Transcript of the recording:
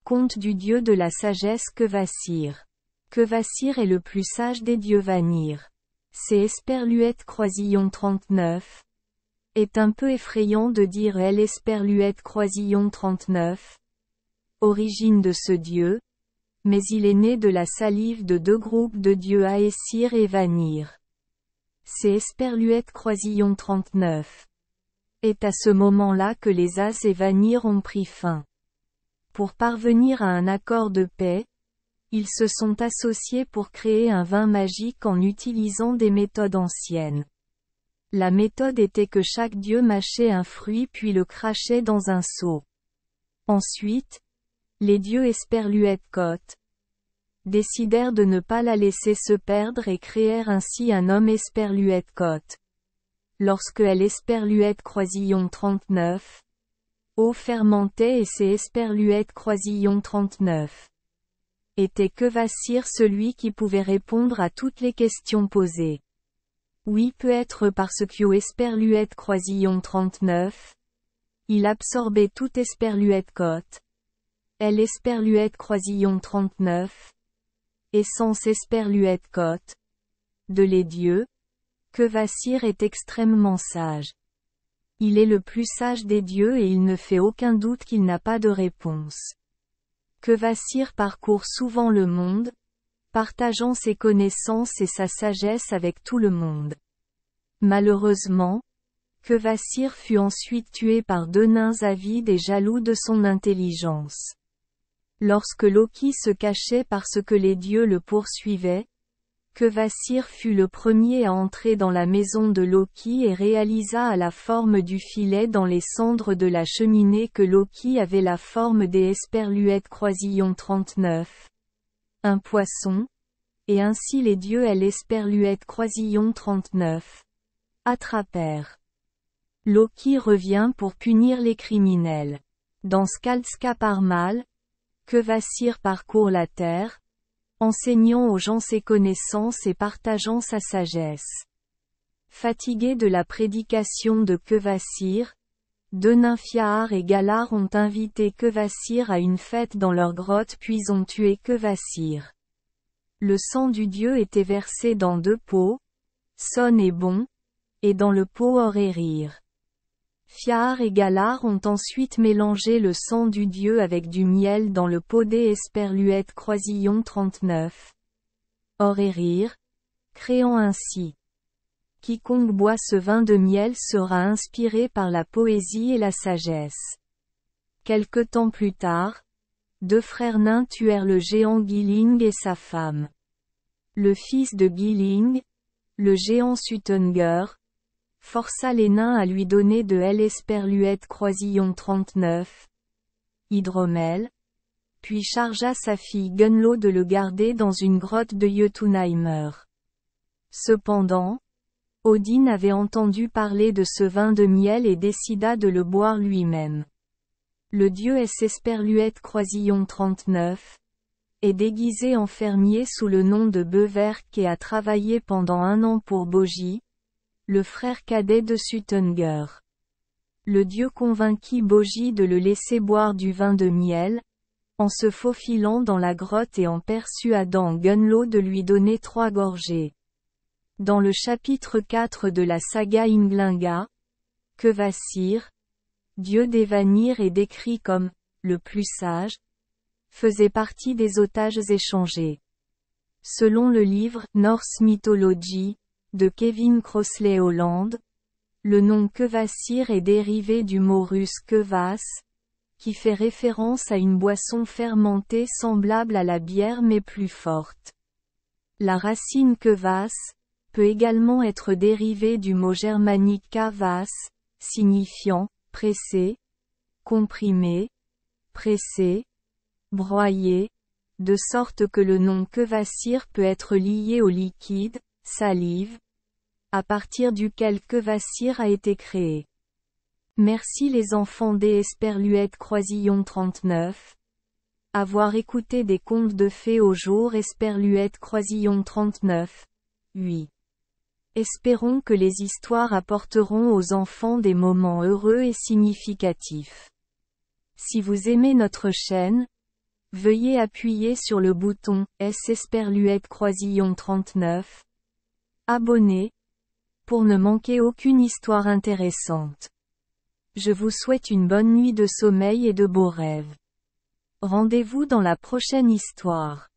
Conte du dieu de la sagesse Kvasir. Kvasir est le plus sage des dieux Vanir. C'est Esperluette Croisillon 39. Est un peu effrayant de dire elle Esperluette Croisillon 39. Origine de ce dieu. Mais il est né de la salive de deux groupes de dieux Aessir et Vanir. C'est Esperluette Croisillon 39. Est à ce moment-là que les As et Vanir ont pris fin. Pour parvenir à un accord de paix, ils se sont associés pour créer un vin magique en utilisant des méthodes anciennes. La méthode était que chaque dieu mâchait un fruit puis le crachait dans un seau. Ensuite, les dieux Esperluette-Côte décidèrent de ne pas la laisser se perdre et créèrent ainsi un homme Esperluette-Côte. Lorsque elle Esperluette Croisillon 39, eau fermentait et c'est Esperluette Croisillon 39. Était Kvasir celui qui pouvait répondre à toutes les questions posées. Oui, peut-être parce que Esperluette Croisillon 39. Il absorbait tout Esperluette-Côte. Elle Esperluette Croisillon 39. Essence Esperluette-Côte. De les dieux. Kvasir est extrêmement sage. Il est le plus sage des dieux et il ne fait aucun doute qu'il n'a pas de réponse. Kvasir parcourt souvent le monde, partageant ses connaissances et sa sagesse avec tout le monde. Malheureusement, Kvasir fut ensuite tué par deux nains avides et jaloux de son intelligence. Lorsque Loki se cachait parce que les dieux le poursuivaient, Kvasir fut le premier à entrer dans la maison de Loki et réalisa à la forme du filet dans les cendres de la cheminée que Loki avait la forme des Esperluette Croisillon 39. Un poisson. Et ainsi les dieux Esperluette Croisillon 39. Attrapèrent. Loki revient pour punir les criminels. Dans Skaldskaparmal, Kvasir parcourt la terre, enseignant aux gens ses connaissances et partageant sa sagesse. Fatigués de la prédication de Kvasir, deux nains Fjahar et Galar ont invité Kvasir à une fête dans leur grotte puis ont tué Kvasir. Le sang du dieu était versé dans deux pots, Son et Bon, et dans le pot Orerir. Fjahar et Galar ont ensuite mélangé le sang du dieu avec du miel dans le pot des Esperluette Croisillon 39. Orerir, créant ainsi. Quiconque boit ce vin de miel sera inspiré par la poésie et la sagesse. Quelque temps plus tard, deux frères nains tuèrent le géant Giling et sa femme. Le fils de Giling, le géant Suttungr, força les nains à lui donner de Esperluette Croisillon 39. Hydromel. Puis chargea sa fille Gunlo de le garder dans une grotte de Jotunheimer. Cependant, Odin avait entendu parler de ce vin de miel et décida de le boire lui-même. Le dieu Esperluette Croisillon 39 est déguisé en fermier sous le nom de Böverk et a travaillé pendant 1 an pour Bogi, le frère cadet de Suttungr. Le dieu convainquit Bogi de le laisser boire du vin de miel, en se faufilant dans la grotte et en persuadant Gunlo de lui donner 3 gorgées. Dans le chapitre 4 de la saga Ynglinga, Kvasir, dieu des Vanir est décrit comme « le plus sage », faisait partie des otages échangés. Selon le livre « Norse Mythology », de Kevin Crossley Holland, le nom Kvasir est dérivé du mot russe kvas, qui fait référence à une boisson fermentée semblable à la bière mais plus forte. La racine kvas peut également être dérivée du mot germanique kavas, signifiant pressé, comprimé, pressé, broyé, de sorte que le nom Kvasir peut être lié au liquide, salive, à partir duquel Kvasir a été créé. Merci les enfants des Esperluette Croisillon 39. Avoir écouté des contes de fées au jour Esperluette Croisillon 39. Oui. Espérons que les histoires apporteront aux enfants des moments heureux et significatifs. Si vous aimez notre chaîne, Veuillez appuyer sur le bouton « S Esperluette Croisillon 39 » Abonner pour ne manquer aucune histoire intéressante. Je vous souhaite une bonne nuit de sommeil et de beaux rêves. Rendez-vous dans la prochaine histoire.